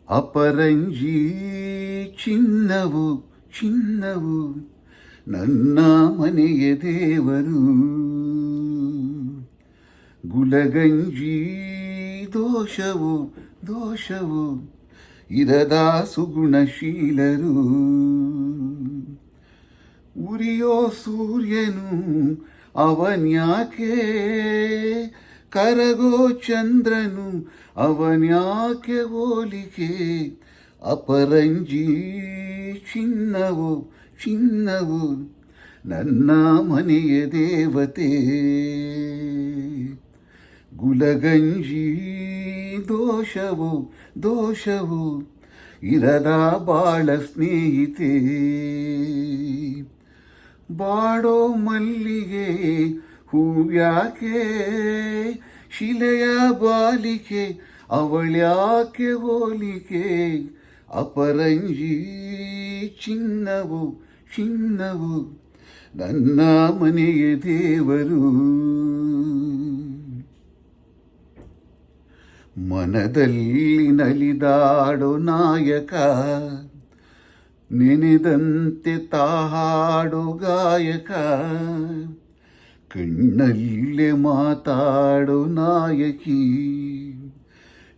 ಅಪರಂಜಿ ಚಿನ್ನವು ಚಿನ್ನವು ನನ್ನ ಮನೆಯ ದೇವರು, ಗುಲಗಂಜಿ ದೋಷವು ದೋಷವು ಇರದ ಸುಗುಣಶೀಲರು, ಉರಿಯೋ ಸೂರ್ಯನು ಅವನ್ಯಾಕೆ, ಕರಗೋ ಚಂದ್ರನು ಅವನ್ಯಾಕೆ ಹೋಲಿಕೆ, ಅಪರಂಜಿ ಚಿನ್ನವು ಚಿನ್ನವು ನನ್ನ ಮನೆಯ ದೇವತೆ, ಗುಲಗಂಜಿ ದೋಷವು ದೋಷವು ಇರದ ಬಾಳ ಸ್ನೇಹಿತೆ, ಬಾಡೋ ಮಲ್ಲಿಗೆ ಹೂವ್ಯಾಕೆ, ಶಿಲೆಯ ಬಾಲಿಕೆ ಅವಳ್ಯಾಕೆ ಹೋಲಿಕೆ, ಅಪರಂಜಿ ಚಿನ್ನವು ಚಿನ್ನವು ನನ್ನ ಮನೆಯ ದೇವರು, ಮನದಲ್ಲಿ ನಲಿದಾಡೋ ನಾಯಕ, ನೆನೆದಂತೆ ತಾಹಾಡೋ ಗಾಯಕ, ಕಣ್ಣಲ್ಲೇ ಮಾತಾಡೋ ನಾಯಕಿ,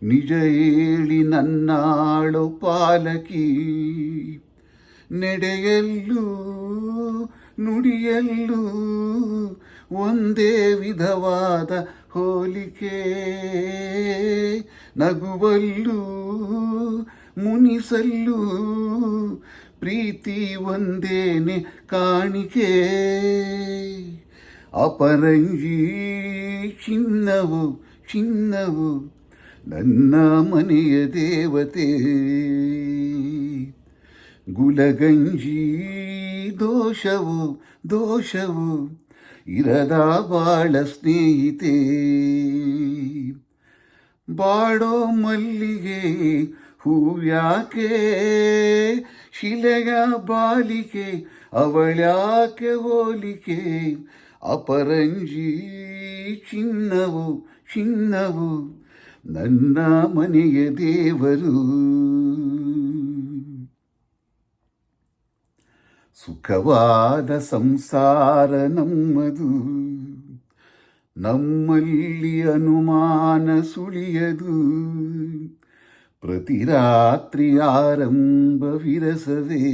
ನಿಜ ಹೇಳಿ ನನ್ನಾಳೋ ಪಾಲಕಿ, ನಡೆಯಲ್ಲೂ ನುಡಿಯಲ್ಲೂ ಒಂದೇ ವಿಧವಾದ ಹೋಲಿಕೆ, ನಗುವಲ್ಲೂ ಮುನಿಸಲ್ಲೂ ಪ್ರೀತಿ ಒಂದೇನೆ ಕಾಣಿಕೆ, ಅಪರಂಜಿ ಚಿನ್ನವು ಚಿನ್ನವು ನನ್ನ ಮನೆಯ ದೇವತೆ, ಗುಲಗಂಜಿ ದೋಷವು ದೋಷವು ಇರದ ಬಾಳ ಸ್ನೇಹಿತೆ, ಬಾಡೋ ಮಲ್ಲಿಗೆ ಹೂವ್ಯಾಕೆ, ಶಿಲೆಯ ಬಾಲಿಕೆ ಅವಳ್ಯಾಕೆ ಹೋಲಿಕೆ, ಅಪರಂಜಿ ಚಿನ್ನವು ಚಿನ್ನವು ನನ್ನ ಮನೆಯ ದೇವರು, ಸುಖವಾದ ಸಂಸಾರ ನಮ್ಮದು, ನಮ್ಮಲ್ಲಿ ಅನುಮಾನ ಸುಳಿಯದು, ಪ್ರತಿ ರಾತ್ರಿ ಆರಂಭ ವಿರಸವೇ,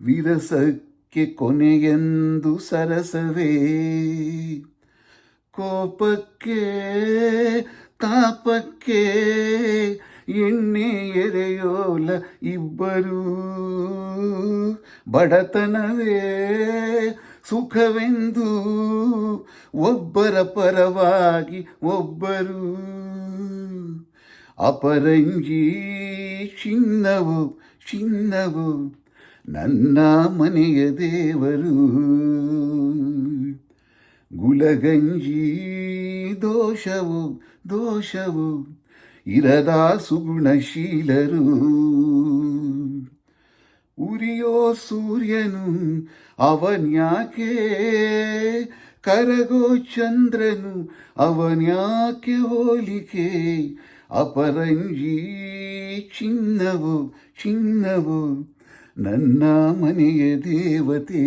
ವಿರಸಕ್ಕೆ ಕೊನೆಯೆಂದು ಸರಸವೇ, ಕೋಪಕ್ಕೆ ತಾಪಕ್ಕೆ ಎಣ್ಣೆ ಎರೆಯೋಲ ಇಬ್ಬರು, ಬಡತನವೇ ಸುಖವೆಂದು ಒಬ್ಬರ ಪರವಾಗಿ ಒಬ್ಬರು, ಅಪರಂಜಿ ಚಿನ್ನವು ಚಿನ್ನವು ನನ್ನ ಮನೆಯ ದೇವರು, ಗುಲಗಂಜಿ ದೋಷವು ದೋಷವು ಇರದ ಸುಗುಣಶೀಲರು, ಉರಿಯೋ ಸೂರ್ಯನು ಅವನ್ಯಾಕೆ, ಕರಗೋ ಚಂದ್ರನು ಅವನ್ಯಾಕೆ ಹೋಲಿಕೆ, ಅಪರಂಜಿ ಚಿನ್ನವು ಚಿನ್ನವು ನನ್ನ ಮನೆಯ ದೇವತೆ.